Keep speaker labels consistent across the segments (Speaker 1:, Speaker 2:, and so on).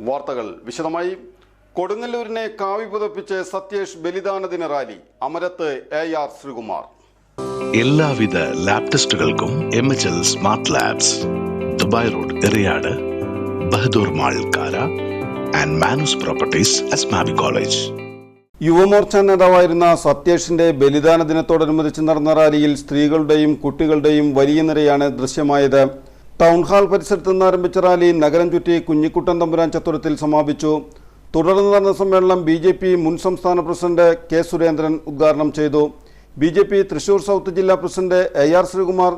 Speaker 1: വാർത്തകൾ വിശദമായി. കൊടുങ്ങല്ലൂരിനെ കാവി പുതപ്പിച്ച് സത്യേഷ് ബലിദാനദിന റാലി. അമരത്ത് AR ശ്രീകുമാർ.
Speaker 2: എല്ലാവിധ ലാബ് ടെസ്റ്റുകൾക്കും MHL smart labs, Dubai road, Eriyad, Bahadur mall, Kara and Manus properties, Asmabi college.
Speaker 1: Yuva Morcha നേതാവായിരുന്ന സത്യേഷിന്റെ ബലിദാന ദിനത്തോടനുബന്ധിച്ച് നടന്ന റാലിയിൽ സ്ത്രീകളുടെയും കുട്ടികളുടെയും വലിയ നിരയാണ് ദൃശ്യമായത്. ടൗൺഹാൾ പരിസരത്ത് നിന്ന് ആരംഭിച്ച റാലി നഗരം ചുറ്റി കുഞ്ഞിക്കുട്ടൻ തമ്പുരാൻ ചത്തുരത്തിൽ സമാപിച്ചു. തുടർന്ന് നടന്ന സമ്മേളനം BJP മുൻ സംസ്ഥാന പ്രസിഡന്റ് K. സുരേന്ദ്രൻ ഉദ്ഘാടനം ചെയ്തു. BJP തൃശൂർ സൗത്ത് ജില്ലാ president AR Sreekumar,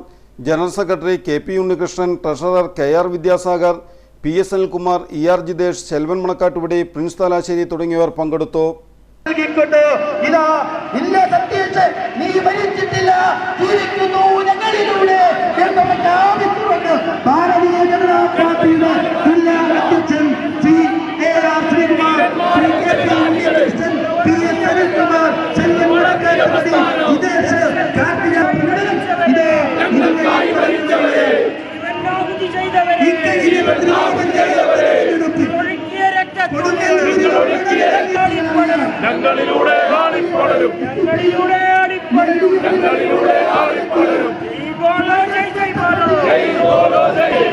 Speaker 1: general secretary KP Unnikrishnan, treasurer KR Vidyasagar, PS Anilkumar, ER Jithesh, Selvan Manakkattupadi, Prince Thalassery തുടങ്ങിയവർ പങ്കെടുത്തു.
Speaker 3: ഭാരതീയ ജനതാ പാർട്ടിയുടെ ജില്ലാ അധ്യക്ഷൻ Shri AR Sreekumar, Shri KP Unnikrishnan, PS Anilkumar, Selvan Manakkattupadi, Jithesh, Karthika
Speaker 4: ഞങ്ങളിലൂടെ ആളിപ്പടരും, ഞങ്ങളിലൂടെ ആളിപ്പടരും, ഞങ്ങളിലൂടെ ആളിപ്പടരും. ജയ് ബോലോ ജയ് ജയ് ബോലോ, ജയ് ബോലോ ജയ്